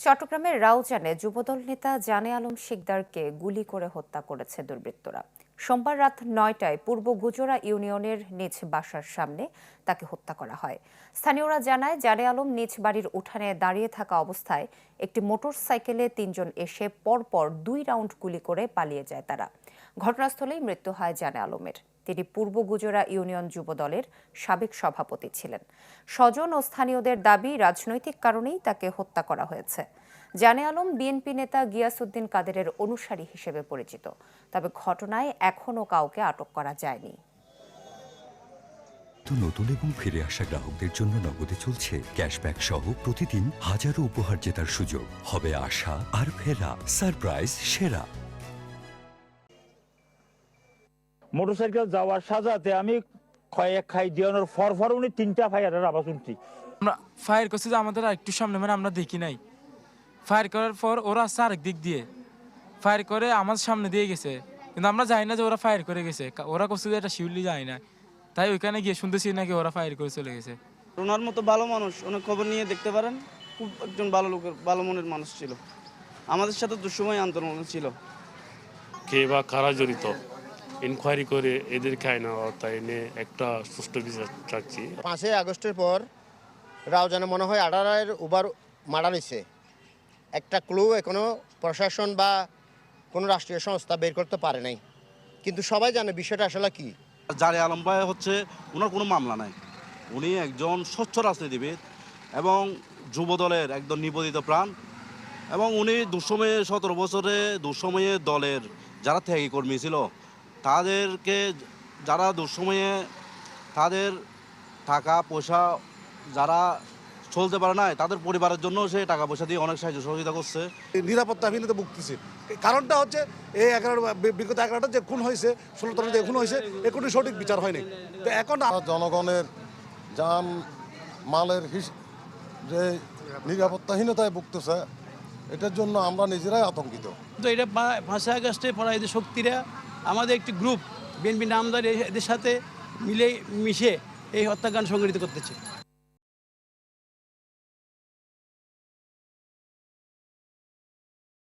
চট্টগ্রামের রাউজানে যুবদল নেতা জানে আলম শিকদারকে গুলি করে হত্যা করেছে দুর্বৃত্তরা। সোমবার রাত 9টায় পূর্ব গুজরা ইউনিয়নের নিজ বাসার সামনে তাকে হত্যা করা হয়। স্থানীয়রা জানায়, জানে আলম নিজ বাড়ির উঠানে দাঁড়িয়ে থাকা অবস্থায় একটি মোটর সাইকেলে 3 জন এসে পরপর 2 রাউন্ড গুলি করে পালিয়ে যায় তারা। ঘটনাস্থলেই মৃত্যু হয় জানে আলমের। তিনি পূর্ব গুজরা ইউনিয়ন যুবদলের সাবেক সভাপতি ছিলেন। স্বজন ও স্থানীয়দের দাবি, রাজনৈতিক কারণেই তাকে হত্যা করা হয়েছে। জানে আলম বিএনপি নেতা গিয়াসউদ্দিন কাদেরের অনুসারী হিসেবে পরিচিত, তবে ঘটনায় এখনও কাউকে আটক করা যায়নি। নতুন এবং ফিরে আসা গ্রাহকদের জন্য নগদে চলছে ক্যাশব্যাক সহ প্রতিদিন হাজারো উপহার জেতার সুযোগ। হবে আশা আর ফেরা, সারপ্রাইজ সেরা। মোটরসাইকেল যাওয়ার সাজাতে আমি কয়েক খাই দিয়ানোর ফর উনি 3টা ফায়ারের আওয়াজ শুনছি। আমরা ফায়ার করছি যে আমাদের একটু সামনে, মানে আমরা দেখি নাই। ফায়ার করার পর ওরা আসছে আরেক দিক দিয়ে ফায়ার করে আমার সামনে দিয়ে গেছে, কিন্তু আমরা জানি না যে ওরা ফায়ার করে গেছে। ওরা করছে যে এটা শিউলি যায় না, তাই ওইখানে গিয়ে শুনতেছি নাকি ওরা ফায়ার করে চলে গেছে। ওনার মতো ভালো মানুষ, অনেক খবর নিয়ে দেখতে পারেন। খুব একজন ভালো লোকের, ভালো মনের মানুষ ছিল। আমাদের সাথে দুঃসময় আন্দোলন ছিল। কে বা কারা জড়িত ইনকোয়ারি করে এদেরকে আইনা আওতায় এনে একটা সুষ্ঠু বিচার চাচ্ছি। 5 আগস্টের পর রাউজানে মনে হয় 18 ওভার মার্ডার হয়েছে। একটা ক্লু এখনো প্রশাসন বা কোনো রাষ্ট্রীয় সংস্থা বের করতে পারে নাই, কিন্তু সবাই জানে বিষয়টা আসলে কি। জানে আলম ভাই হচ্ছে ওনার কোনো মামলা নাই। উনি একজন স্বচ্ছ রাজনীতিবিদ এবং যুবদলের একদম নিবেদিত প্রাণ, এবং উনি দুঃসময়ে 17 বছরে দুঃসময়ে দলের যারা ত্যাগী কর্মী ছিল তাদেরকে, যারা দুঃসময়ে তাদের টাকা পয়সা যারা চলতে পারে না তাদের পরিবারের জন্য সে টাকা পয়সা দিয়ে অনেক সাহায্য সহযোগিতা করছে। নিরাপত্তাহীনতা ভুগতেছি। কারণটা হচ্ছে এই বিগত 11টা যে খুন হয়েছে, 16 তারিখে যে খুন হয়েছে, এ কোনো সঠিক বিচার হয়নি। তো এখন জনগণের যান মালের যে নিরাপত্তাহীনতায় ভুগতেছে, এটার জন্য আমরা নিজেরাই আতঙ্কিত। তো এটা 5 আগস্টে পড়া এদের শক্তিরা আমাদের একটি গ্রুপ বিএনপি নামদার এদের সাথে মিশে এই হত্যাকাণ্ড সংঘটিত করতেছে।